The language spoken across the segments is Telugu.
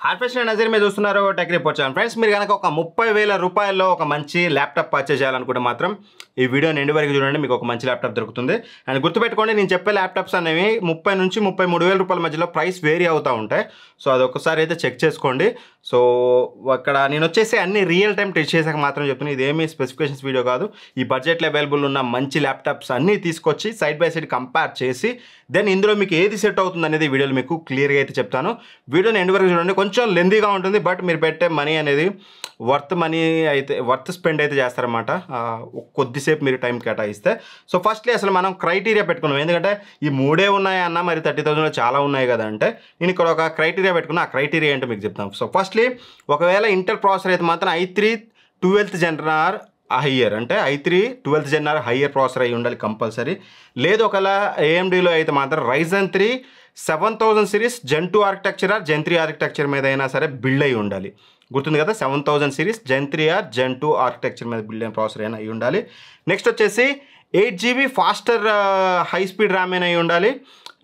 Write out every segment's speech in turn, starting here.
హార్వెస్ట్ నజర్ మీద చూస్తున్నారు టెక్ రిపోర్ట్ ఛానల్. ఫ్రెండ్స్, మీరు కనుక ఒక 30,000 రూపాయల్లో ఒక మంచి ల్యాప్టాప్ పర్చేజ్ చేయాలనుకుంటే మాత్రం ఈ వీడియోని ఎండ్ వరకు చూడండి, మీకు ఒక మంచి ల్యాప్టాప్ దొరుకుతుంది. అండ్ గుర్తుపెట్టుకోండి, నేను చెప్పే ల్యాప్టాప్స్ అనేవి 30 నుంచి 33,000 రూపాయల మధ్యలో ప్రైస్ వేరీ అవుతూ ఉంటాయి. సో అదొకసారి అయితే చెక్ చేసుకోండి. సో అక్కడ నేను వచ్చేసి అన్ని రియల్ టైం టెస్ట్ చేసాక మాత్రం చెప్తున్నాను, ఇదేమీ స్పెసిఫికేషన్స్ వీడియో కాదు. ఈ బడ్జెట్లో అవైలబుల్ ఉన్న మంచి ల్యాప్టాప్స్ అన్నీ తీసుకొచ్చి సైడ్ బై సైడ్ కంపేర్ చేసి దెన్ ఇందులో మీకు ఏది సెట్ అవుతుంది అనేది వీడియోలో మీకు క్లియర్గా అయితే చెప్తాను. వీడియోని ఎండ్ వరకు చూడండి. కొంచెం లెందీగా ఉంటుంది, బట్ మీరు పెట్టే మనీ అనేది వర్త్ స్పెండ్ అయితే చేస్తారన్నమాట కొద్దిసేపు మీరు టైం కేటాయిస్తే. సో ఫస్ట్లీ అసలు మనం క్రైటీరియా పెట్టుకున్నాం, ఎందుకంటే ఈ మూడే ఉన్నాయి అన్న, మరి 30,000 చాలా ఉన్నాయి కదా అంటే నేను ఇక్కడ ఒక క్రైటీరియా పెట్టుకున్నా. ఆ క్రైటీరియా ఏంటో మీకు చెప్తాను. సో ఫస్ట్లీ ఒకవేళ ఇంటెల్ ప్రాసెసర్ అయితే మాత్రం i3 12th Gen హయ్యర్, అంటే i3 12th Gen higher processor అయి ఉండాలి కంపల్సరీ. లేదు ఒకవేళ AMDలో అయితే మాత్రం Ryzen 3 7000 series Gen 2 architecture or Gen 3 architecture మీద అయినా సరే బిల్డ్ అయి ఉండాలి. గుర్తుంది కదా, 7000 series Gen 3 or Gen 2 architecture మీద బిల్డ్ అయిన ప్రాసెసర్ అయినా అయి ఉండాలి. నెక్స్ట్ వచ్చేసి 8GB faster high speed RAM అయినా అయి ఉండాలి,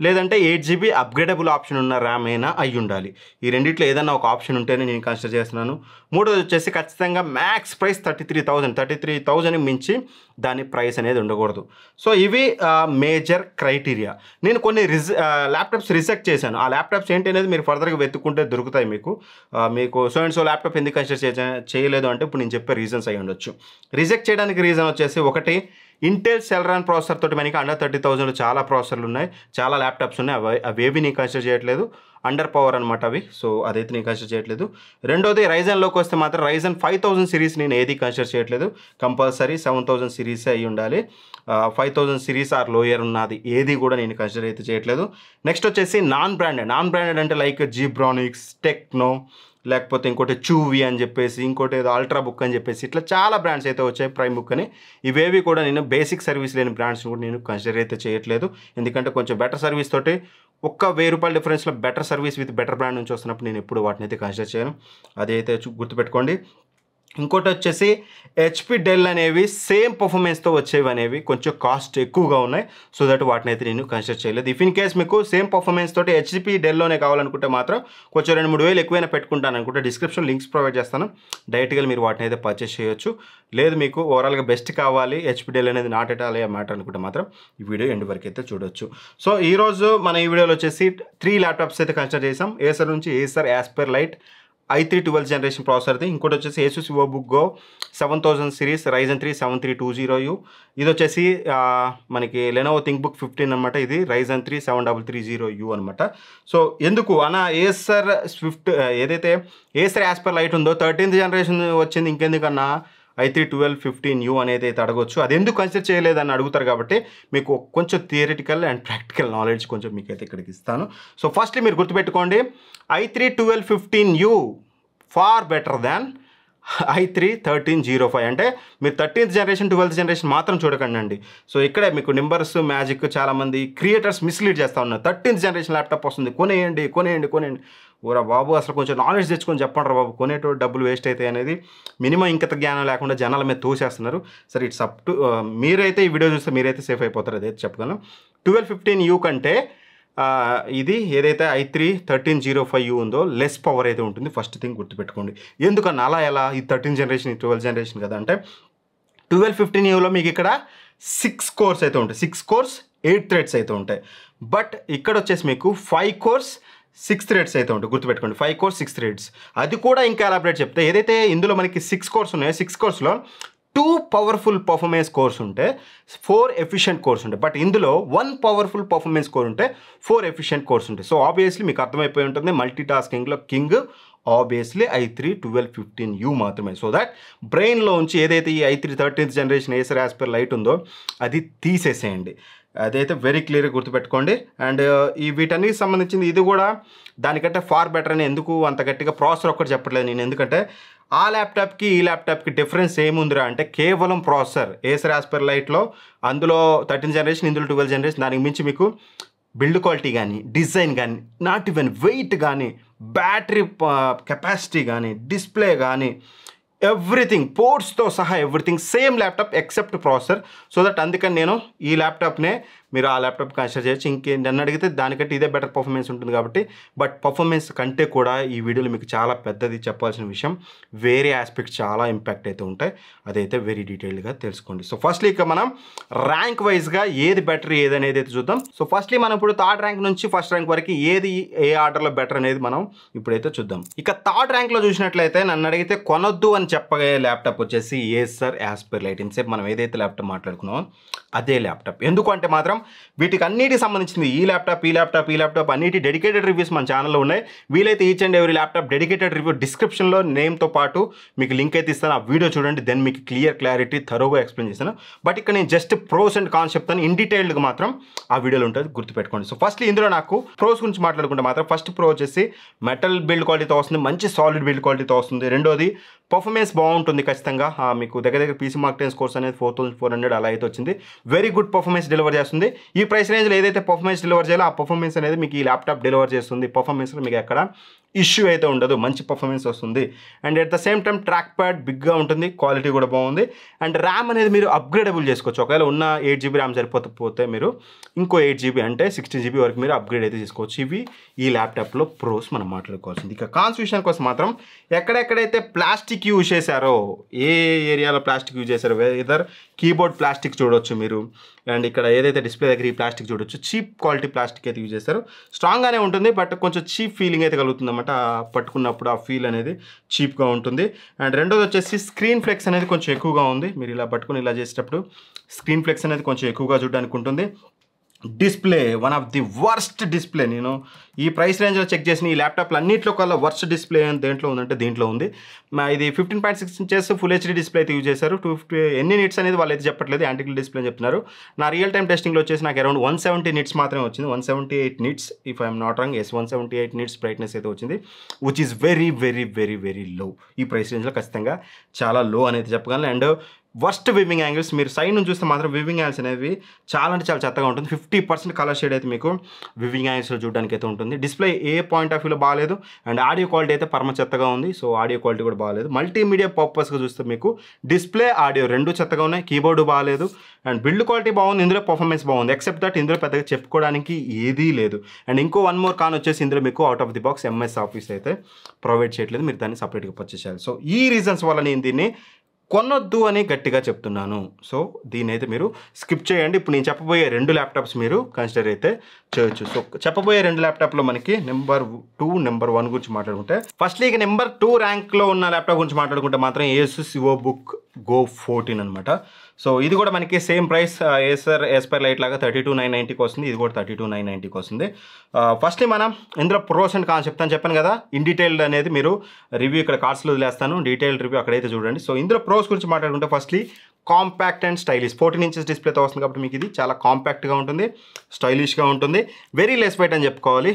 లేదంటే 8GB అప్గ్రేడబుల్ ఆప్షన్ ఉన్న ర్యామ్ అయినా అయి ఉండాలి. ఈ రెండిట్లో ఏదన్నా ఒక ఆప్షన్ ఉంటేనే నేను కన్సిడర్ చేస్తున్నాను. మూడోది వచ్చేసి ఖచ్చితంగా మ్యాక్స్ ప్రైస్ 33,000 మించి దాని ప్రైస్ అనేది ఉండకూడదు. సో ఇవి మేజర్ క్రైటీరియా. నేను కొన్ని ల్యాప్టాప్స్ రిజెక్ట్ చేశాను. ఆ ల్యాప్టాప్స్ ఏంటి అనేది మీరు ఫర్దర్గా వెతుక్కుంటే దొరుకుతాయి మీకు సో అండ్ సో ల్యాప్టాప్ ఎందుకు కన్సిడర్ చేయలేదు అంటే ఇప్పుడు నేను చెప్పే రీజన్స్ అయి ఉండొచ్చు. రిజెక్ట్ చేయడానికి రీజన్ వచ్చేసి ఒకటి, ఇంటెల్ సెల్రాన్ ప్రాసెసర్ తోటి మనకి అండర్ 30,000 చాలా ప్రాసెసర్లు ఉన్నాయి, చాలా ల్యాప్టాప్స్ ఉన్నాయి. అవేవి నేను కన్సిడర్ చేయట్లేదు, అండర్ పవర్ అనమాట అవి. సో అదైతే నేను కన్సిడర్ చేయట్లేదు. రెండోది రైజన్లోకి వస్తే మాత్రం Ryzen 5000 సిరీస్ నేను ఏది కన్సిడర్ చేయట్లేదు. కంపల్సరీ 7000 సిరీసే అయి ఉండాలి. 5000 సిరీస్ ఆర్ లోయర్ ఉన్నది ఏది కూడా నేను కన్సిడర్ అయితే చేయట్లేదు. నెక్స్ట్ వచ్చేసి నాన్ బ్రాండెడ్ అంటే లైక్ జీబ్రానిక్స్, టెక్నో, లేకపోతే ఇంకోటి చూవి అని చెప్పేసి, ఇంకోటి ఏదో అల్ట్రా బుక్ అని చెప్పేసి, ఇట్లా చాలా బ్రాండ్స్ అయితే వచ్చాయి, ప్రైమ్ బుక్ అని. ఇవేవి కూడా నేను బేసిక్ సర్వీస్ లేని బ్రాండ్స్ని కూడా నేను కన్సిడర్ అయితే చేయట్లేదు. ఎందుకంటే కొంచెం బెటర్ సర్వీస్ తోటి ఒక్క 1000 రూపాయల డిఫరెన్స్లో better service with better brand నుంచి వస్తున్నప్పుడు నేను ఎప్పుడు వాటిని అయితే కన్సిడర్ చేయను. అదైతే గుర్తుపెట్టుకోండి. ఇంకోటి వచ్చేసి HP డెల్ అనేవి సేమ్ పర్ఫార్మెన్స్తో వచ్చేవి అనేవి కొంచెం కాస్ట్ ఎక్కువగా ఉన్నాయి. సో దట్ వాటిని అయితే నేను కన్సిడర్ చేయలేదు. ఇఫ్ ఇన్ కేస్ మీకు సేమ్ పర్ఫార్మెన్స్ తోటి HP డెల్లోనే కావాలనుకుంటే మాత్రం కొంచెం 2-3 వేలు ఎక్కువైనా పెట్టుకుంటాను అనుకుంటే డిస్క్రిప్షన్ లింక్స్ ప్రొవైడ్ చేస్తాను, డైరెక్ట్గా మీరు వాటిని అయితే పర్చేస్ చేయొచ్చు. లేదు మీకు ఓవరాల్గా బెస్ట్ కావాలి, HP డెల్ అనేది నాట్ ఎట్ ఆల్ మ్యాటర్ అనుకుంటే మాత్రం ఈ వీడియో ఎండ్ వరకు అయితే చూడొచ్చు. సో ఈరోజు మన ఈ వీడియోలో వచ్చేసి 3 ల్యాప్టాప్స్ అయితే కన్సిడర్ చేసాం. ఏసర్ నుంచి Acer Asper Lite i3 12th Gen ప్రాసెసర్ది. ఇంకోటి వచ్చేసి Asus VivoBook Go 7000 series Ryzen 3 7320U. ఇది వచ్చేసి మనకి Lenovo ThinkBook 15 అనమాట. ఇది Ryzen 3 7330U అనమాట. సో ఎందుకు అన్న ఏసర్ స్విఫ్ట్ ఏదైతే ఏసర్ Asper Lite ఉందో 13th Gen వచ్చింది, ఇంకెందుకన్నా i3 1215U అనేది అయితే అడగొచ్చు. అది ఎందుకు కన్సిడర్ చేయలేదని అడుగుతారు కాబట్టి మీకు కొంచెం థియరిటికల్ అండ్ ప్రాక్టికల్ నాలెడ్జ్ కొంచెం మీకైతే ఇక్కడికి ఇస్తాను. సో ఫస్ట్లీ మీరు గుర్తుపెట్టుకోండి, i3 1215U far better than i3 1305. అంటే మీరు 13th Gen 12th Gen మాత్రం చూడకండి అండి. సో ఇక్కడే మీకు నెంబర్స్ మ్యాజిక్ చాలామంది క్రియేటర్స్ మిస్లీడ్ చేస్తూ ఉన్నారు. 13th Gen ల్యాప్టాప్ వస్తుంది, కొనేయండి. ఓరా బాబు, అసలు కొంచెం నాలెడ్జ్ తెచ్చుకొని చెప్పండి రా బాబు, కొనేటోడు డబ్బులు వేస్ట్ అవుతాయి అనేది మినిమం ఇంకత జ్ఞానం లేకుండా జనాల మీద తోసేస్తున్నారు. సరే, ఇట్స్ అప్ టు మీరైతే ఈ వీడియో చూస్తే మీరైతే సేఫ్ అయిపోతారు, అదైతే చెప్పగలను. 1215U కంటే ఇది ఏదైతే i3 1305U ఉందో లెస్ పవర్ అయితే ఉంటుంది. ఫస్ట్ థింగ్ గుర్తుపెట్టుకోండి. ఎందుకన్నా అలా ఎలా, ఈ 13th Gen 12th Gen కదా అంటే 1215Uలో మీకు ఇక్కడ 6 cores అయితే ఉంటాయి, 6 cores 8 threads అయితే ఉంటాయి. బట్ ఇక్కడ వచ్చేసి మీకు 5 cores 6 threads అయితే ఉంటాయి. గుర్తుపెట్టుకోండి, 5 cores 6 threads. అది కూడా ఇంకా ఎలాబరేట్ చెప్తే, ఏదైతే ఇందులో మనకి 6 cores ఉన్నాయో 6 coresలో 2 పవర్ఫుల్ పర్ఫార్మెన్స్ కోర్స్ ఉంటే 4 ఎఫిషియెంట్ కోర్స్ ఉంటాయి. బట్ ఇందులో 1 పవర్ఫుల్ పర్ఫార్మెన్స్ కోర్ ఉంటే 4 ఎఫిషియెంట్ కోర్స్ ఉంటాయి. సో ఆబ్వియస్లీ మీకు అర్థమైపోయి ఉంటుంది, multi టాస్కింగ్లో king obviously i3 1215U మాత్రమే. సో దట్ బ్రెయిన్లో ఉంచి ఏదైతే ఈ i3 13th Gen Acer Asper Lite ఉందో అది తీసేసేయండి. అదైతే వెరీ క్లియర్గా గుర్తుపెట్టుకోండి. అండ్ ఈ వీటన్నిటికి సంబంధించింది ఇది కూడా దానికంటే ఫార్ బెటర్ అని ఎందుకు అంత గట్టిగా ప్రాసెసర్ ఒక్కటి చెప్పట్లేదు నేను, ఎందుకంటే ఆ ల్యాప్టాప్కి ఈ ల్యాప్టాప్కి డిఫరెన్స్ ఏముందిరా అంటే కేవలం ప్రాసెసర్. Acer Asper Liteలో అందులో 13th Gen, ఇందులో 12th Gen, దానికి మించి మీకు బిల్డ్ క్వాలిటీ కానీ, డిజైన్ కానీ, నాట్ ఈవెన్ వెయిట్ కానీ, బ్యాటరీ కెపాసిటీ కానీ, డిస్ప్లే కానీ, ఎవ్రీథింగ్ పోర్ట్స్తో సహా everything same laptop except processor. So that అందుకని నేను ఈ ల్యాప్టాప్నే మీరు ఆ ల్యాప్టాప్ కన్సిడర్ చేయొచ్చు. నన్ను అడిగితే దానికంటే ఇదే బెటర్ పర్ఫార్మెన్స్ ఉంటుంది కాబట్టి. బట్ పర్ఫార్మెన్స్ కంటే కూడా ఈ వీడియోలో మీకు చాలా పెద్దది చెప్పాల్సిన విషయం, వేరే ఆస్పెక్ట్స్ చాలా ఇంపాక్ట్ అయితే ఉంటాయి. అదైతే వెరీ డీటెయిల్డ్గా తెలుసుకోండి. సో ఫస్ట్లీ ఇక మనం ర్యాంక్ వైజ్గా ఏది బెటర్ ఏది అనేది అయితే చూద్దాం. సో ఫస్ట్లీ మనం ఇప్పుడు థర్డ్ ర్యాంక్ నుంచి ఫస్ట్ ర్యాంక్ వరకు ఏది ఏ ఆర్డర్లో బెటర్ అనేది మనం ఇప్పుడైతే చూద్దాం. ఇక థర్డ్ ర్యాంక్లో చూసినట్లయితే నన్ను అడిగితే కొనొద్దు అని చెప్పగే ల్యాప్టాప్ వచ్చేసి ఏసర్ ఆస్పెర్ లైట్. ఇంతసేపు మనం ఏదైతే ల్యాప్టాప్ మాట్లాడుకున్నామో అదే ల్యాప్టాప్. ఎందుకు అంటే మాత్రం వీటికి అన్నిటికి సంబంధించింది ఈ ల్యాప్టాప్ అన్నిటి డెడికేటెడ్ రివ్యూస్ మన ఛానల్లో ఉన్నాయి. వీలైతే each and every laptop dedicated review డిస్క్రిప్షన్లో నేమ్తో పాటు మీకు లింక్ అయితే ఇస్తాను. ఆ వీడియో చూడండి, దెన్ మీకు క్లారిటీ థరోగా ఎక్స్ప్లెయిన్ చేస్తాను. బట్ ఇక్కడ నేను జస్ట్ ప్రోస్ అండ్ కాన్స్ చెప్తాను, ఇన్ డీటెయిల్డ్గా మాత్రం ఆ వీడియోలో ఉంటుంది, గుర్తుపెట్టుకోండి. సో ఫస్ట్ ఇందులో నాకు ప్రోస్ గురించి మాట్లాడుకుంటే మాత్రం ఫస్ట్ ప్రో వచ్చేసి మెటల్ బిల్డ్ క్వాలిటీతో వస్తుంది, మంచి సాలిడ్ బిల్డ్ క్వాలిటీతో వస్తుంది. రెండోది పర్ఫార్మెన్స్ బాగుంటుంది ఖచ్చితంగా. మీకు దగ్గర పీసీ మార్క్ 10 స్కోర్స్ అనేది 4400 అలా అయితే వచ్చింది. వెరీ గుడ్ పర్ఫార్మెన్స్ డెలివర్ చేస్తుంది. ఈ ప్రైస్ రేంజ్లో ఏదైతే పర్ఫార్మెన్స్ డెలివర్ చేయాలో ఆ పర్ఫార్మెన్స్ అనేది మీకు ఈ ల్యాప్టాప్ డెలివర్ చేస్తుంది. పర్ఫార్మెన్స్లో మీకు ఎక్కడ ఇష్యూ అయితే ఉండదు, మంచి పర్ఫార్మెన్స్ వస్తుంది. And at the same time track pad బిగ్గా ఉంటుంది, క్వాలిటీ కూడా బాగుంది. అండ్ ర్యామ్ అనేది మీరు అప్గ్రేడబుల్ చేసుకోవచ్చు. ఒకవేళ ఉన్న 8GB ర్యామ్ సరిపోతే మీరు ఇంకో 8GB అంటే 16GB వరకు మీరు అప్గ్రేడ్ అయితే చేసుకోవచ్చు. ఇవి ఈ ల్యాప్టాప్లో ప్రోస్ మనం మాట్లాడుకోవాల్సింది. ఇక కాన్స్ విషయానికి కోసం మాత్రం ఎక్కడెక్కడైతే ప్లాస్టిక్ యూజ్ చేశారో, ఏ ఏరియాలో ప్లాస్టిక్ యూజ్ చేశారో, ఇదర్ కీబోర్డ్ ప్లాస్టిక్ చూడవచ్చు మీరు. అండ్ ఇక్కడ ఏదైతే డిస్ప్లే దగ్గర ఈ ప్లాస్టిక్ చూడొచ్చు, చీప్ క్వాలిటీ ప్లాస్టిక్ అయితే యూజ్ చేస్తారు. స్ట్రాంగ్గానే ఉంటుంది బట్ కొంచెం చీప్ ఫీలింగ్ అయితే కలుగుతుంది అన్నమాట. పట్టుకున్నప్పుడు ఆ ఫీల్ అనేది చీప్గా ఉంటుంది. అండ్ రెండోది వచ్చేసి స్క్రీన్ ఫ్లెక్స్ అనేది కొంచెం ఎక్కువగా ఉంది. మీరు ఇలా పట్టుకుని ఇలా చేసేటప్పుడు స్క్రీన్ ఫ్లెక్స్ అనేది కొంచెం ఎక్కువగా చూడడానికి ఉంటుంది. Display one of the worst display. నేను ఈ ప్రైస్ రేంజ్లో చెక్ చేసిన ఈ ల్యాప్టాప్లు అన్నింటిలో కల్లా వర్స్ట్ డిస్ప్లే దేంట్లో ఉందంటే దీంట్లో ఉంది. ఇది 15.6 ఇంచెస్ ఫుల్ హెచ్డీ డిస్ప్లే అయితే యూజ్ చేశారు. 250 ఎన్ని నిట్స్ అనేది వాళ్ళు అయితే చెప్పట్లేదు, యాంటికల్ డిస్ప్లే అని చెప్తున్నారు. నా రియల్ టైం టెస్టింగ్లో వచ్చేసి నాకు అరౌండ్ 170 నిట్స్ మాత్రమే వచ్చింది. 178 nits if I'm not wrong. 178 nits brightness అయితే వచ్చింది, which is very very very very low. ఈ ప్రైస్ రేంజ్లో ఖచ్చితంగా చాలా లో అనేది చెప్పగలను. అండ్ వర్స్ట్ వివింగ్ యాంగిల్స్, మీరు సైడ్ నుంచి చూస్తే మాత్రం వివింగ్ యాంగిల్స్ అనేవి చాలా అంటే చాలా చెత్తగా ఉంటుంది. 50% కలర్ షేడ్ అయితే మీకు వివింగ్ యాంగిల్స్లో చూడడానికి అయితే ఉంటుంది. డిస్ప్లే ఏ పాయింట్ ఆఫ్ వ్యూలో బాగాలేదు. అండ్ ఆడియో క్వాలిటీ అయితే పరమ చెత్తగా ఉంది. సో ఆడియో క్వాలిటీ కూడా బాగాలేదు. మల్టీమీడియా పర్పస్గా చూస్తే మీకు డిస్ప్లే ఆడియో రెండు చెత్తగా ఉన్నాయి. కీబోర్డు బాగాలేదు. అండ్ బిల్డ్ క్వాలిటీ బాగుంది, ఇందులో పర్ఫార్మెన్స్ బాగుంది. ఎక్సెప్ట్ దట్ ఇందులో పెద్దగా చెప్పుకోవడానికి ఏదీ లేదు. అండ్ ఇంకో వన్ మోర్ కాన్ వచ్చేసి ఇందులో మీకు out of the box MS office అయితే ప్రొవైడ్ చేయట్లేదు. మీరు దాన్ని సపరేట్గా పర్చేస్ చేయాలి. సో ఈ రీజన్స్ వల్ల నేను దీన్ని కొనొద్దు అని గట్టిగా చెప్తున్నాను. సో దీని అయితే మీరు స్కిప్ చేయండి. ఇప్పుడు నేను చెప్పబోయే 2 ల్యాప్టాప్స్ మీరు కన్సిడర్ అయితే చేయొచ్చు. సో చెప్పబోయే 2 ల్యాప్టాప్లో మనకి నెంబర్ 2 నెంబర్ 1 గురించి మాట్లాడుకుంటే ఫస్ట్లీ ఇక నెంబర్ 2 ర్యాంక్లో ఉన్న ల్యాప్టాప్ గురించి మాట్లాడుకుంటే మాత్రం ఏసుస్ వివోబుక్ గో 14 అనమాట. సో ఇది కూడా మనకి same price Acer Aspire light లాగా 32,990కి వస్తుంది. ఇది కూడా 32,990కి వస్తుంది. ఫస్ట్లీ మనం ఇందులో ప్రోస్ అండ్ కాన్స్ చెప్పాను కదా. ఇన్ డీటెయిల్డ్ అనేది మీరు రివ్యూ ఇక్కడ కార్డ్స్లో వదిలేస్తాను, డీటెయిల్డ్ రివ్యూ అక్కడైతే చూడండి. సో ఇందులో ప్రోస్ గురించి మాట్లాడుకుంటే firstly compact and stylish. 14 inches డిస్ప్లేతో వస్తుంది కాబట్టి మీకు ఇది చాలా కాంపాక్ట్గా ఉంటుంది, స్టైలిష్గా ఉంటుంది. వెరీ లెస్ వెయిట్ అని చెప్పుకోవాలి.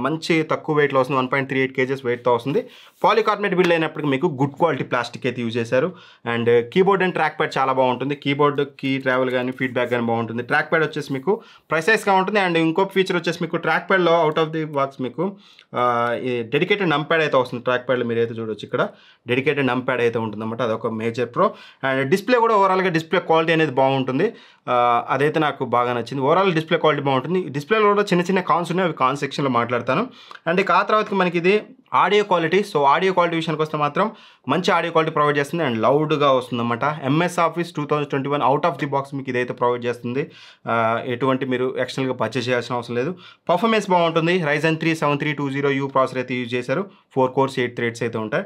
మంచి తక్కువ వెయిట్లో వస్తుంది. 1.38 kgs వెయిట్తో వస్తుంది. పాలికార్బోనేట్ బిల్డ్ అయినప్పటికీ మీకు గుడ్ క్వాలిటీ ప్లాస్టిక్ అయితే యూజ్ చేశారు. And keyboard and track pad చాలా బాగుంటుంది. కీబోర్డ్ కీ ట్రావెల్ కానీ ఫీడ్బ్యాక్ కానీ బాగుంటుంది. ట్రాక్ ప్యాడ్ వచ్చేసి మీకు ప్రైసైస్గా ఉంటుంది. అండ్ ఇంకో ఫీచర్ వచ్చేసి మీకు ట్రాక్ ప్యాడ్లో అవుట్ ఆఫ్ ది బాక్స్ మీకు డెడికేటెడ్ నమ్ ప్యాడ్ అయితే వస్తుంది. ట్రాక్ ప్యాడ్లో మీరు అయితే చూడవచ్చు, ఇక్కడ డెడికేటెడ్ నమ్ ప్యాడ్ అయితే ఉంటుందన్నమాట. అదొక మేజర్ ప్రో. అండ్ డిస్ప్లే కూడా ఓవరాల్గా డిస్ప్లే క్వాలిటీ అనేది బాగుంటుంది. అదైతే నాకు బాగా నచ్చింది. ఓవరాల్ డిస్ప్లే క్వాలిటీ బాగుంటుంది. డిస్ప్లేలో కూడా చిన్న చిన్న కాన్స్ ఉన్నాయి, అవి కాన్స్ సెక్షన్లో మాట్లాడతాను. అండ్ ఇక ఆ తర్వాతకి మనకి ఇది audio quality. So audio quality విషయానికి వస్తే మాత్రం మంచి ఆడియో క్వాలిటీ ప్రొవైడ్ చేస్తుంది అండ్ లౌడ్గా వస్తుందన్నమాట. MS office 2021 out of the box మీకు ఇదైతే ప్రొవైడ్ చేస్తుంది. ఎటువంటి మీరు ఎక్స్టర్నల్గా పర్చేస్ చేయాల్సిన అవసరం లేదు. పర్ఫార్మెన్స్ బాగుంటుంది. Ryzen 3 7320U ప్రాసెసర్ అయితే యూజ్ చేశారు. 4 cores 8 threads అయితే ఉంటాయి.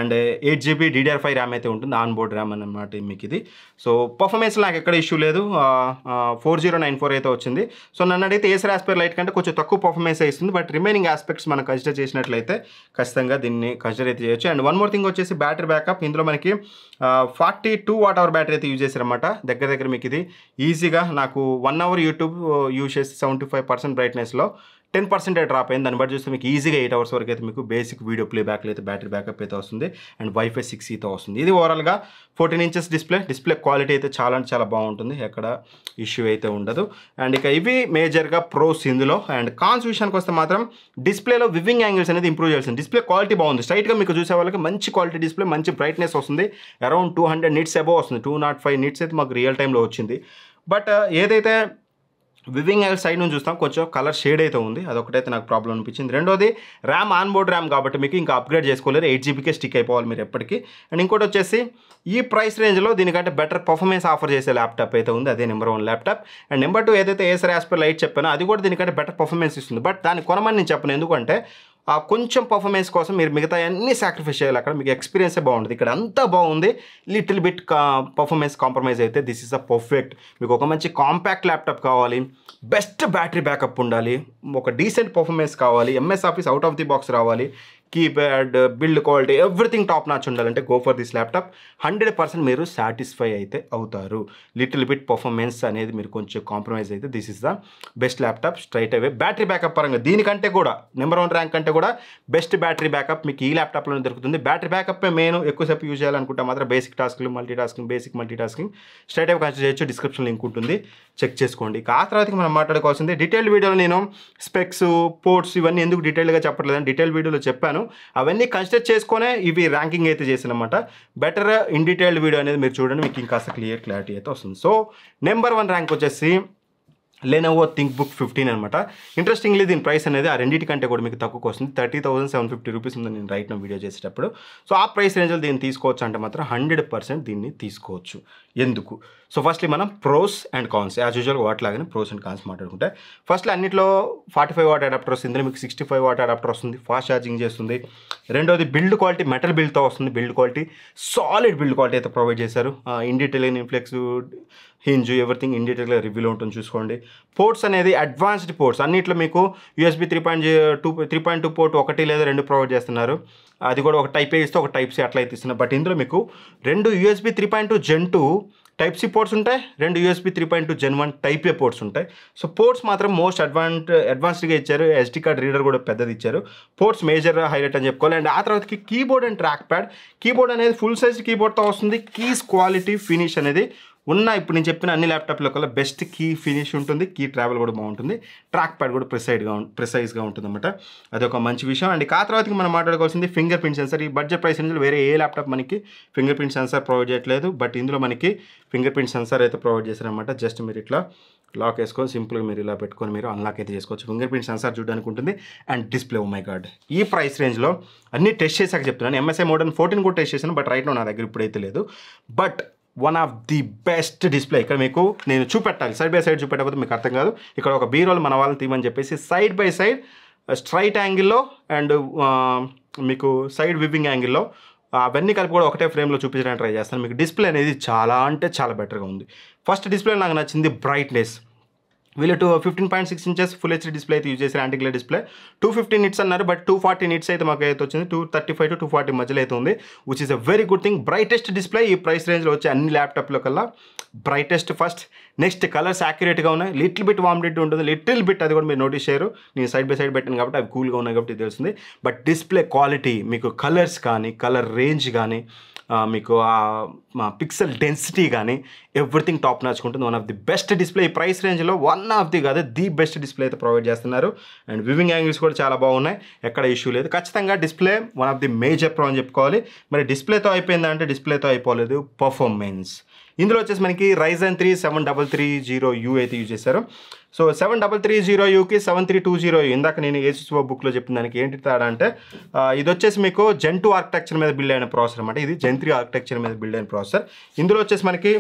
అండ్ 8GB DDR5 ర్యామ్ అయితే ఉంటుంది, ఆన్ బోర్డ్ ర్యామ్ అన్నమాట మీకు ఇది. సో పర్ఫార్మెన్స్ నాకు ఎక్కడ ఇష్యూ లేదు. 4094 అయితే వచ్చింది. సో నన్ను అడిగితే ఏసర్ ఆస్పెర్ లైట్ కంటే కొంచెం తక్కువ పర్ఫార్మెన్స్ ఇస్తుంది. బట్ రిమైనింగ్ ఆస్పెక్ట్స్ మనం కన్సిడర్ చేసినట్లయితే ఖచ్చితంగా దీన్ని కన్సిడర్ అయితే చేయొచ్చు. అండ్ వన్ మోర్ థింగ్ వచ్చేసి బ్యాటరీ బ్యాకప్. ఇందులో మనకి 42 Wh బ్యాటరీ అయితే యూజ్ చేశారన్నమాట. దగ్గర మీకు ఇది ఈజీగా నాకు 1 hour యూట్యూబ్ యూజ్ చేసి 75% బ్రైట్నెస్లో 10% డ్రాప్ అయింది. దాన్ని బట్టి చూస్తే మీకు ఈజీగా 8 hours వరకు అయితే మీకు బేసిక్ వీడియో ప్లేబ్యాక్లో అయితే బ్యాటరీ బ్యాకప్ అయితే వస్తుంది. అండ్ వైఫై 6Eతో వస్తుంది. ఇది ఓవరాల్గా 14 inches డిస్ప్లే క్వాలిటీ అయితే చాలా అంటే చాలా బాగుంటుంది, ఎక్కడ ఇష్యూ అయితే ఉండదు. అండ్ ఇక ఇవి మేజర్గా ప్రోస్ ఇందులో. అండ్ కాన్స్ విషయానికి వస్తే మాత్రం డిస్ప్లేలో వివింగ్ యాంగిల్స్ అనేది ఇంప్రూవ్ చేయాల్సింది. డిస్ప్లే క్వాలిటీ బాగుంది. స్ట్రైట్గా మీకు చూసే వాళ్ళకి మంచి క్వాలిటీ డిస్ప్లే, మంచి బ్రైట్నెస్ వస్తుంది. అరౌండ్ 200 nits అబోవ్ వస్తుంది. 205 nits అయితే మాకు రియల్ టైంలో వచ్చింది. బట్ ఏదైతే వివింగ్ యాంగిల్ సైడ్ నుంచి చూస్తాం కొంచెం కలర్ షేడ్ అయితే ఉంది, అదొకటైతే నాకు ప్రాబ్లం అనిపించింది. రెండోది ర్యామ్ ఆన్ బోర్డ్ ర్యామ్ కాబట్టి మీకు ఇంకా అప్గ్రేడ్ చేసుకోలేరు, 8 GB స్టిక్ అయిపోవాలి మీరు ఎప్పటికీ. అండ్ ఇంకోటి వచ్చేసి ఈ ప్రైస్ రేంజ్లో దీనికంటే బెటర్ పర్ఫార్మెన్స్ ఆఫర్ చేసే ల్యాప్టాప్ అయితే ఉంది, అదే నెంబర్ 1 ల్యాప్టాప్. అండ్ నెంబర్ 2 ఏదైతే ఏసర్ యాస్పర్ లైట్ చెప్పానో అది కూడా దీనికంటే బెటర్ పర్ఫార్మెన్స్ ఇస్తుంది. బట్ దాన్ని కొనమని నేను చెప్పను, ఎందుకంటే ఆ కొంచెం పర్ఫార్మెన్స్ కోసం మీరు మిగతా అన్ని సాక్రిఫైస్ చేయాలి. అక్కడ మీకు ఎక్స్పీరియన్సే బాగుంటుంది, ఇక్కడ అంతా బాగుంది, లిటిల్ బిట్ పర్ఫార్మెన్స్ కాంప్రమైజ్ అయితే దిస్ ఈస్ అ పర్ఫెక్ట్. మీకు ఒక మంచి కాంపాక్ట్ ల్యాప్టాప్ కావాలి, బెస్ట్ బ్యాటరీ బ్యాకప్ ఉండాలి, ఒక డీసెంట్ పర్ఫార్మెన్స్ కావాలి, MS office out of the box రావాలి, keypad build quality everything top notch ఉండాలంటే గో ఫర్ దిస్ ల్యాప్టాప్. 100% మీరు సాటిస్ఫై అయితే అవుతారు. లిటిల్ బిట్ పర్ఫార్మెన్స్ అనేది మీరు కొంచెం కాంప్రమైజ్ అయితే this is the best laptop straight away. Battery backup పరంగా దీనికంటే కూడా నెంబర్ 1 ర్యాంక్ కంటే కూడా బెస్ట్ బ్యాటరీ బ్యాకప్ మీకు ఈ ల్యాప్టాప్లోనే దొరుకుతుంది. బ్యాటరీ బ్యాకప్ మెయిన్ ఎక్కువసేపు యూజ్ చేయాలనుకుంటే మాత్రం బేసిక్ టాస్క్లు బేసిక్ మల్టీ టాస్కింగ్ స్ట్రైట్ అవే కన్సిడర్ చేయొచ్చు. డిస్క్రిప్షన్ లింక్ ఉంటుంది, చెక్ చేసుకోండి. ఆ తర్వాతకి మనం మాట్లాడుకోవాల్సింది డీటెయిల్డ్ వీడియోలో నేను స్పెక్స్ పోర్ట్స్ ఇవన్నీ ఎందుకు డీటెయిల్గా చెప్పట్లేదని డీటెయిల్ వీడియోలో చెప్పాను. అవన్నీ కన్సిడర్ చేసుకునే ఇవి ర్యాంకింగ్ అయితే చేశానమాట. బెటర్ ఇన్ డీటెయిల్డ్ వీడియో అనేది మీరు చూడండి, మీకు ఇంకా క్లారిటీ అయితే వస్తుంది. సో నెంబర్ 1 ర్యాంక్ వచ్చేసి లెనోవో థింక్బుక్ 15 అనమాట. ఇంట్రెస్టింగ్లీ దీని ప్రైస్ అనేది ఆ రెండింటి కంటే కూడా మీకు తక్కువకు వస్తుంది. 30,750 రూపీస్ ఉంది నేను రైట్ నా వీడియో చేసేటప్పుడు. సో ఆ ప్రైస్ రేంజ్లో దీన్ని తీసుకోవచ్చు అంటే మాత్రం 100% దీన్ని తీసుకోవచ్చు. ఎందుకు? సో ఫస్ట్లీ మనం pros and cons as usual వాటిలాగానే ప్రోస్ అండ్ కాన్స్ మాట్లాడుకుంటే, ఫస్ట్లీ అన్నింటిలో 45 వాట్ అడాప్టర్ వస్తుంది, ఇందులో మీకు 65 వాట్ అడాప్టర్ వస్తుంది, ఫాస్ట్ ఛార్జింగ్ చేస్తుంది. రెండోది బిల్డ్ క్వాలిటీ మెటల్ బిల్డ్తో వస్తుంది, build quality solid build quality అయితే ప్రొవైడ్ చేశారు. In detail inflex hinge everything in డీటెయిల్గా రివ్యూలో ఉంటుంది చూసుకోండి. పోర్ట్స్ అనేది అడ్వాన్స్డ్ పోర్ట్స్ అన్నింటిలో మీకు USB 3.2 పోర్ట్ 1 లేదా 2 ప్రొవైడ్ చేస్తున్నారు. అది కూడా ఒక టైప్ ఏ ఇస్తే ఒక టైప్ సి అట్లా అయితే ఇస్తున్నారు. బట్ ఇందులో మీకు 2 USB 3.2 Gen 2 type C ports ఉంటాయి, 2 USB 3.2 Gen 1 type A ports ఉంటాయి. సో పోర్ట్స్ మాత్రం మోస్ట్ అడ్వాన్స్డ్గా ఇచ్చారు. SD కార్డ్ రీడర్ కూడా పెద్దది ఇచ్చారు. పోర్ట్స్ మేజర్ హైలైట్ అని చెప్పుకోవాలి. అండ్ ఆ తర్వాతకి keyboard and track pad. Keyboard అనేది ఫుల్ సైజ్ కీబోర్డ్తో వస్తుంది. కీస్ క్వాలిటీ ఫినిష్ అనేది ఇప్పుడు నేను చెప్పిన అన్ని ల్యాప్టాప్లో కల్లా బెస్ట్ కీ ఫినిష్ ఉంటుంది, కీ ట్రావెల్ కూడా బాగుంటుంది, ట్రాక్ ప్యాడ్ కూడా ప్రిసైజ్గా ఉంటుంది అనమాట. అదొక మంచి విషయం. అండ్ ఆ తర్వాతకి మనం మాట్లాడుకోవాల్సింది ఫింగర్ ప్రింట్ సెన్సర్. ఈ బడ్జెట్ ప్రైస్ రేంజ్లో వేరే ఏ ల్యాప్టాప్ మనకి ఫింగర్ ప్రింట్ సెన్సర్ ప్రొవైడ్ చేయట్లేదు. బట్ ఇందులో మనకి ఫింగర్ ప్రింట్ సెన్సర్ అయితే ప్రొవైడ్ చేశారనమాట. జస్ట్ మీరు ఇట్లా లాక్ వేసుకొని సింపుల్గా మీరు ఇలా పెట్టుకొని మీరు అన్లాక్ అయితే చేసుకోవచ్చు. ఫింగర్ ప్రింట్ సెన్సార్ చూడడానికి ఉంటుంది. And display, oh my god, ఈ ప్రైస్ రేంజ్లో అన్ని టెస్ట్ చేశాక చెప్తున్నాను. MSI Modern 14 కూడా టెస్ట్ చేశాను, బట్ రైట్ నా దగ్గర ఇప్పుడైతే లేదు. But one of the best display. ఇక్కడ మీకు నేను చూపెట్టాలి, సైడ్ బై సైడ్ చూపెట్టకపోతే మీకు అర్థం కాదు. ఇక్కడ ఒక బీరోల్ మన వాళ్ళని తీయమని చెప్పేసి సైడ్ బై సైడ్ స్ట్రైట్ యాంగిల్లో అండ్ మీకు సైడ్ వివింగ్ యాంగిల్లో అవన్నీ కలిపి కూడా ఒకటే ఫ్రేమ్లో చూపించడానికి ట్రై చేస్తాను. మీకు డిస్ప్లే అనేది చాలా అంటే చాలా బెటర్గా ఉంది. ఫస్ట్ డిస్ప్లే నాకు నచ్చింది బ్రైట్నెస్. వీళ్ళు 15.6 ఇంచెస్ ఫుల్ హెచ్డీ డిస్ప్లే అయితే యూజ్ చేశారు. యాంటీ గ్లేర్ డిస్ప్లే 250 నిట్స్ అన్నారు, బట్ 240 నిట్స్ అయితే మాకు అయితే వచ్చింది. 235 to 240 మధ్యలో అయితే ఉంది, which is a very good thing. Brightest display ఈ ప్రైస్ రేంజ్లో వచ్చే అన్ని ల్యాప్టాప్లో కల్లా బ్రైటెస్ట్ ఫస్ట్. నెక్స్ట్ కలర్స్ యాక్యురేట్గా ఉన్నాయి, లిటిల్ బిట్ వామిడిటీ ఉంటుంది, లిటిల్ బిట్ అది కూడా మీరు నోటీస్ చేయరు. నేను సైడ్ బై సైడ్ పెట్టాను కాబట్టి అవి కూల్గా ఉన్నాయి కాబట్టి తెలుస్తుంది. బట్ డిస్ప్లే క్వాలిటీ, మీకు కలర్స్ కానీ కలర్ రేంజ్ కానీ మీకు పిక్సెల్ డెన్సిటీ కానీ ఎవ్రీథింగ్ టాప్ నాచ్ ఉంటుంది. One of the best display ఈ ప్రైస్ రేంజ్లో, వన్ ఆఫ్ ది కాదు ది బెస్ట్ డిస్ప్లే అయితే ప్రొవైడ్ చేస్తున్నారు. అండ్ వివింగ్ యాంగిల్స్ కూడా చాలా బాగున్నాయి, ఎక్కడ ఇష్యూ లేదు. ఖచ్చితంగా display one of the major pro అని చెప్పుకోవాలి. మరి డిస్ప్లేతో అయిపోయిందంటే డిస్ప్లేతో అయిపోలేదు, పర్ఫార్మెన్స్. ఇందులో వచ్చేసి మనకి Ryzen 3 7330U అయితే యూజ్ చేశారు. సో 7330Uకి 7320U ఇందాక నేను ఏసూస్ బుక్లో చెప్పిన దానికి ఏంటి తేడా అంటే ఇది వచ్చేసి మీకు Gen 2 ఆర్కిటెక్చర్ మీద బిల్డ్ అయిన ప్రాసెసర్ అనమాట. ఇది Gen 3 ఆర్కిటెక్చర్ మీద బిల్డ్ అయిన ప్రాసెసర్. ఇందులో వచ్చేసి మనకి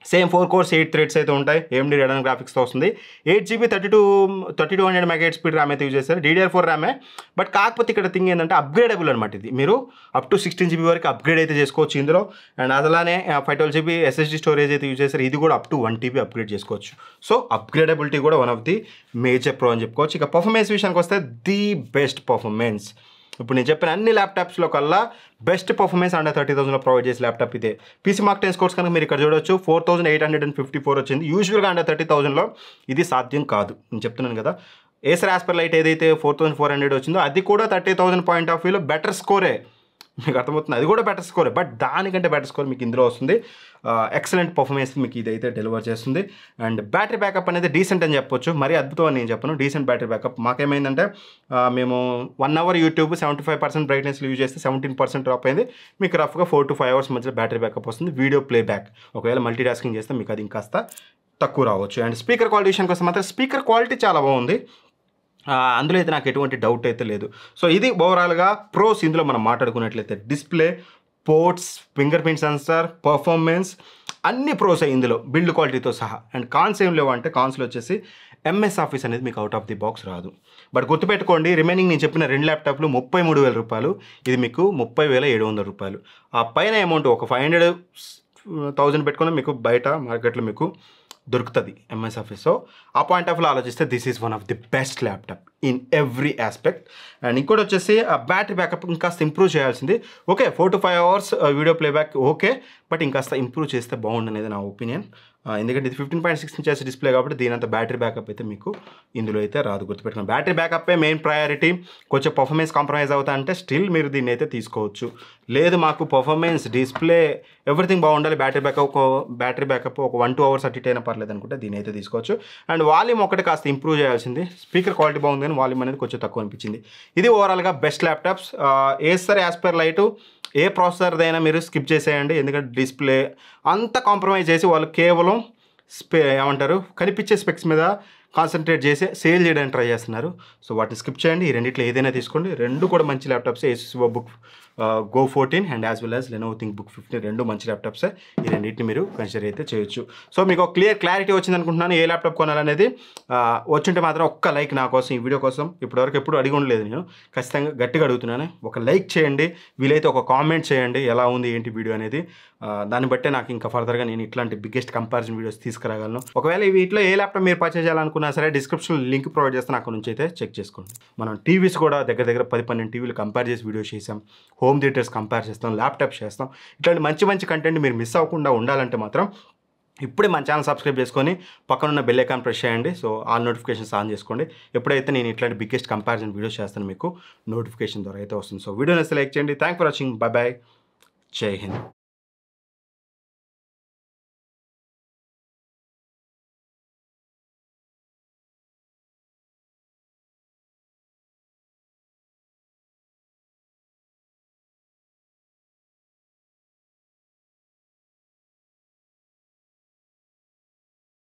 సేమ్ 4 cores 8 threads అయితే ఉంటాయి. AMD Radeon గ్రాఫిక్స్తో వస్తుంది. 8GB 3200 MHz స్పీడ్ ర్యామ్ అయితే యూజ్ చేస్తారు. DDR4 ర్యామే. బట్ కాకపోతే ఇక్కడ థింగ్ ఏంటంటే అప్గ్రేడబుల్ అనమాట. ఇది మీరు అప్ టు 16GB వరకు అప్గ్రేడ్ అయితే చేసుకోవచ్చు ఇందులో. అండ్ అలానే 512GB SSD స్టోరేజ్ అయితే యూజ్ చేస్తారు. ఇది కూడా అప్ టు 1TB అప్గ్రేడ్ చేసుకోవచ్చు. సో అప్గ్రేడబిలిటీ కూడా one of the major pro అని చెప్పుకోవచ్చు. ఇక పర్ఫార్మెన్స్ విషయానికి వస్తే ది బెస్ట్ పర్ఫార్మెన్స్. ఇప్పుడు నేను చెప్పిన అన్ని ల్యాప్టాప్స్లో కల్లా బెస్ట్ పర్ఫార్మెన్స్ అండర్ 30,000లో ప్రొవైడ్ చేసే ల్యాప్టాప్ ఇదే. PC Mark 10 స్కోర్స్ కనుక మీరు ఇక్కడ చూడవచ్చు 4854 వచ్చింది. యూజువల్గా అండర్ 30,000లో ఇది సాధ్యం కాదు, నేను చెప్తున్నాను కదా. ఏసర్ యాస్పర్ లైట్ ఏదైతే 4400 వచ్చిందో అది కూడా 30,000 పాయింట్ ఆఫ్ వ్యూలో బెటర్ స్కోరే, మీకు అర్థమవుతుంది. అది కూడా బెటర్ స్కోరే, బట్ దానికంటే బెటర్ స్కోర్ మీకు ఇందులో వస్తుంది. ఎక్సలెంట్ పర్ఫార్మెన్స్ మీకు ఇదైతే డెలివర్ చేస్తుంది. అండ్ బ్యాటరీ బ్యాకప్ అనేది డీసెంట్ అని చెప్పొచ్చు, మరీ అద్భుతం అని నేను చెప్పను. Decent battery backup. మాకేమైందంటే మేము 1 hour యూట్యూబ్ 75% బ్రైట్నెస్లో యూజ్ చేస్తే 17% డ్రాప్ అయింది. మీకు రఫ్గా 4 to 5 hours మధ్యలో బ్యాటరీ బ్యాకప్ వస్తుంది. వీడియో ప్లేబ్యాక్ ఒకవేళ మల్టీ టాస్కింగ్ చేస్తే మీకు అది ఇంకాస్త తక్కువ రావచ్చు. అండ్ స్పీకర్ క్వాలిటీ విషయానికి వస్తే మాత్రం స్పీకర్ క్వాలిటీ చాలా బాగుంది. అందులో అయితే నాకు ఎటువంటి డౌట్ అయితే లేదు. సో ఇది ఓవరాల్గా ప్రోస్ ఇందులో మనం మాట్లాడుకున్నట్లయితే display, ports, finger print sensor, performance అన్ని ప్రోసే ఇందులో బిల్డ్ క్వాలిటీతో సహా. అండ్ కాన్స్ ఏం లేవు అంటే కాన్స్లో వచ్చేసి ఎంఎస్ ఆఫీస్ అనేది మీకు అవుట్ ఆఫ్ ది బాక్స్ రాదు. బట్ గుర్తుపెట్టుకోండి, రిమైనింగ్ నేను చెప్పిన 2 ల్యాప్టాప్లు 33,000 రూపాయలు, ఇది మీకు 30,700 రూపాయలు. ఆ పైన అమౌంట్ ఒక 500,000 పెట్టుకుని మీకు బయట మార్కెట్లో మీకు దొరుకుతుంది ఎంఎస్ ఆఫీస్. సో ఆ పాయింట్ ఆఫ్ లో ఆలోచిస్తే this is one of the best laptop in every aspect. And ఇంకోటి వచ్చేసి ఆ బ్యాటరీ బ్యాకప్ ఇంకాస్త ఇంప్రూవ్ చేయాల్సింది. Okay 4 to 5 hours video playback okay, but ఇంకాస్త ఇంప్రూవ్ చేస్తే బాగుండనేది నా ఒపీనియన్. ఎందుకంటే ఇది 15.6 inches డిస్ప్లే కాబట్టి దీనంత బ్యాటరీ బ్యాకప్ అయితే మీకు ఇందులో అయితే రాదు. గుర్తుపెట్టుకోండి, బ్యాటరీ బ్యాకప్పే మెయిన్ ప్రయారిటీ. కొంచెం పర్ఫార్మెన్స్ కాంప్రమైజ్ అవుతా అంటే స్టిల్ మీరు దీన్ని అయితే తీసుకోవచ్చు. లేదు మాకు పర్ఫార్మెన్స్, డిస్ప్లే, ఎవ్రీథింగ్ బాగుండాలి, బ్యాటరీ బ్యాకప్ ఒక 1-2 hours అటు ఇటు అయినా పర్లేదు అనుకుంటే దీన్ని అయితే తీసుకోవచ్చు. అండ్ వాల్యూమ్ ఒకటి కాస్త ఇంప్రూవ్ చేయాల్సింది. స్పీకర్ క్వాలిటీ బాగుంది కానీ వాల్యూమ్ అనేది కొంచెం తక్కువ అనిపించింది. ఇది ఓవరాల్గా best laptops. Acer Aspire Lite ఏ ప్రాసెసర్దైనా మీరు స్కిప్ చేసేయండి, ఎందుకంటే డిస్ప్లే అంతా కాంప్రమైజ్ చేసి వాళ్ళు కేవలం ఏమంటారు కనిపించే స్పెక్స్ మీద కాన్సన్ట్రేట్ చేసి సేల్ చేయడానికి ట్రై చేస్తున్నారు. సో వాటిని స్కిప్ చేయండి. ఈ రెండిట్లో ఏదైనా తీసుకోండి, రెండు కూడా మంచి ల్యాప్టాప్సే. Asus book Go 14 and as well as Lenovo ThinkBook 15 రెండు మంచి ల్యాప్టాప్సే. ఈ రెండింటిని మీరు కన్సిడర్ అయితే చేయొచ్చు. సో మీకు క్లారిటీ వచ్చింది అనుకుంటున్నాను ఏ ల్యాప్టాప్ కొనాలనేది. వచ్చింటే మాత్రం ఒక్క లైక్ నా కోసం, ఈ వీడియో కోసం ఇప్పటివరకు ఎప్పుడు అడిగి ఉండలేదు నేను, ఖచ్చితంగా గట్టిగా అడుగుతున్నాను. ఒక లైక్ చేయండి, వీలైతే ఒక కామెంట్ చేయండి ఎలా ఉంది ఏంటి వీడియో అనేది. దాన్ని బట్టే నాకు ఇంకా ఫర్దర్గా నేను ఇట్లాంటి బిగ్గెస్ట్ కంపారిజన్ వీడియోస్ తీసుకురాగలను. ఒకవేళ ఈ వీటిలో ఏ ల్యాప్టాప్ మీరు పర్చేజ్ చేయాలనుకున్నా సరే డిస్క్రిప్షన్లో లింక్ ప్రొవైడ్ చేస్తాను, అక్కడ నుంచి అయితే చెక్ చేసుకోండి. మనం టీవీస్ కూడా దగ్గర 10-12 టీవీలు కంపేర్ చేసి వీడియోస్ చేసాం, హోమ్ థియేటర్స్ కంపేర్ చేస్తాం, ల్యాప్టాప్ చేస్తాం. ఇట్లాంటి మంచి కంటెంట్ మీరు మిస్ అవ్వకుండా ఉండాలంటే మాత్రం ఇప్పుడే మన ఛానల్ సబ్స్క్రైబ్ చేసుకొని పక్కనున్న బెల్ ఐకాన్ ప్రెస్ చేయండి. సో ఆల్ నోటిఫికేషన్స్ ఆన్ చేసుకోండి. ఎప్పుడైతే నేను ఇట్లాంటి బిగ్గెస్ట్ కంపారిజన్ వీడియోస్ చేస్తాను మీకు నోటిఫికేషన్ ద్వారా అయితే వస్తుంది. సో వీడియో నచ్చితే లైక్ చేయండి. Thank for watching. By by. జై హింద్.